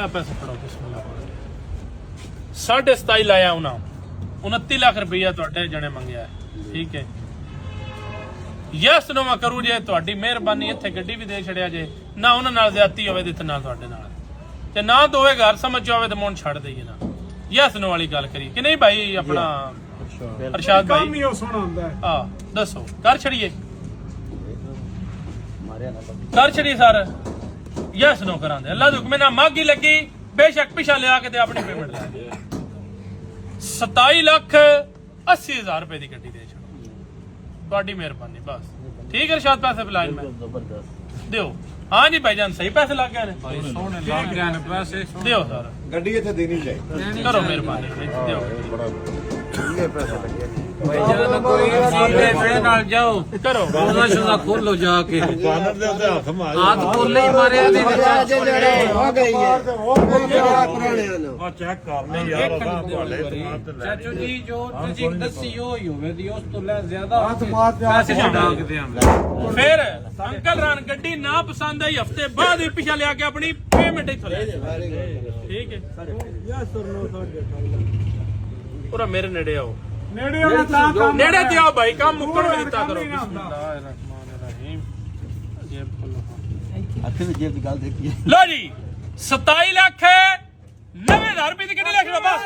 पैसे फड़ो बिस्मिल्लाह 27.5 लाया उन्हें 29 लाख रुपया तुहाडे जने मंगया है ठीक है यस नो मैं करूँ जे तुहाडी मेहरबानी इत्थे गड्डी भी दे छड़िया जे ना उन्हां नाल ज़्यादती होवे ते ना तुहाडे नाल ते ना दोवे घर समझ आवे ते मुंह छड़ देइए ना यस नो वाली गल करी कि नहीं भाई अपना अरशाद भाई काम ही सोना हुंदा है हां दसो कर छड़िए सर यस नो करांदे अल्लाह दे हुक्म ना मागी लगी बेशक पिछा लिया के ते अपनी पेमेंट ला 27,80,000 रुपए की गड्डी दे ਤੁਹਾਡੀ ਮਿਹਰਬਾਨੀ ਬਸ ਠੀਕ ਹੈ ਇਰਸ਼ਾਦ ਪੈਸੇ ਬੁਲਾਏ ਮੈਂ ਦਿਓ ਹਾਂ ਜੀ ਭਾਈਜਾਨ ਸਹੀ ਪੈਸੇ ਲੱਗ ਗਏ ਨੇ ਭਾਈ ਸੋਹਣੇ ਲੱਗ ਗਏ ਨੇ ਪੈਸੇ ਦਿਓ ਸਰ ਗੱਡੀ ਇੱਥੇ ਦੇਣੀ ਚਾਹੀਦੀ ਕਰੋ ਮਿਹਰਬਾਨੀ ਦਿਓ ਕਿੰਨੇ ਪੈਸੇ ਲੱਗੇ ਭਾਈਜਾਨ ਕੋਈ ਸੀਲੇ ਮੇਰੇ ਨਾਲ ਜਾਓ ਕਰੋ ਉਹਨਾਂ ਸ਼ੁਦਾ ਖੋਲੋ ਜਾ ਕੇ ਦੁਕਾਨਰ ਦੇ ਉੱਤੇ ਹੱਥ ਮਾਰ ਹੱਥ ਖੋਲੇ ਹੀ ਮਾਰਿਆ ਨੇ ਚਾਚੇ ਜਿਹੜੇ ਹੋ ਗਈ ਹੈ ਉਹ ਪੁਰਾਣੇ ਹਨ ਆ ਚੈੱਕ ਕਰ ਲੈ ਯਾਰ ਚਾਚੂ ਜੀ ਜੋ ਤੁਸੀਂ ਦੱਸੀ ਹੋਈ ਹੋਵੇ ਦੀ ਉਸ ਤੋਂ ਲੈ ਜ਼ਿਆਦਾ पैसे छड़ाकते हैं फिर अंकल रान गड्डी ना पसंद आई हफ्ते बाद ही पिछा लिया के अपनी पेमेंट ही ठीक है पूरा मेरे नेड़े आओ नेड़े ते आओ भाई काम मुक्कड़ में दिता करो लो जी 27,90,000 रुपए की गड्डी लिख लो बस